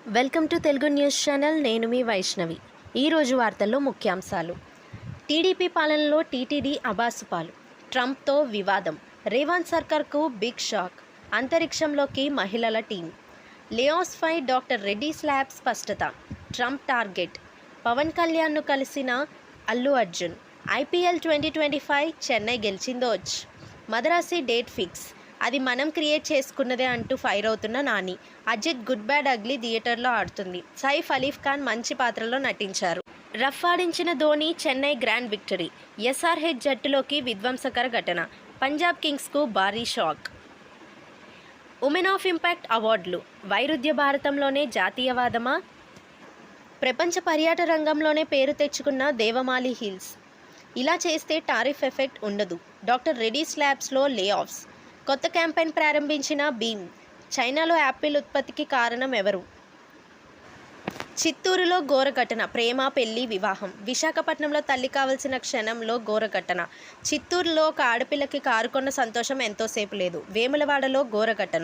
Welcome to Telugu news channel. నేను మీ వైష్ణవి. ఈరోజు వార్తల్లో ముఖ్యాంశాలు. టీడీపీ పాలనలో టీటీడీ అబాసుపాలు, ట్రంప్తో వివాదం, రేవంత్ సర్కార్కు బిగ్ షాక్, అంతరిక్షంలోకి మహిళల టీం, లేఆఫ్స్పై డాక్టర్ రెడ్డీస్ ల్యాబ్ స్పష్టత, ట్రంప్ టార్గెట్, పవన్ కళ్యాణ్ను కలిసిన అల్లు అర్జున్, ఐపీఎల్ 2025 చెన్నై గెలిచిందోచ్, మదరాసి డేట్ ఫిక్స్, అది మనం క్రియేట్ చేసుకున్నదే అంటూ ఫైర్ అవుతున్న Nani, Ajith good bad ugly థియేటర్లో ఆడుతుంది, సైఫ్ అలీఫ్ ఖాన్ మంచి పాత్రలో నటించారు. రఫ్ ఆడించిన Dhoni, Chennai grand victory, SRH జట్టులోకి విధ్వంసకర ఘటన, పంజాబ్ కింగ్స్కు భారీ షాక్. ఉమెన్ ఆఫ్ ఇంపాక్ట్ అవార్డులు, వైరుధ్య భారతంలోనే జాతీయవాదమా? ప్రపంచ పర్యాటక రంగంలోనే పేరు తెచ్చుకున్న దేవమాలి హిల్స్, ఇలా చేస్తే టారిఫ్ ఎఫెక్ట్ ఉండదు, డాక్టర్ రెడ్డీస్ ల్యాబ్స్లో లే ఆఫ్స్, కొత్త క్యాంపెయిన్ ప్రారంభించిన భీమ్, చైనాలో యాపిల్ ఉత్పత్తికి కారణం ఎవరు? చిత్తూరులో ఘోర ఘటన, ప్రేమ పెళ్లి వివాహం, విశాఖపట్నంలో తల్లి కావలసిన క్షణంలో ఘోర ఘటన, చిత్తూరులో ఒక ఆడపిల్లకి కారు కొన్న సంతోషం ఎంతోసేపు లేదు, వేములవాడలో ఘోర ఘటన.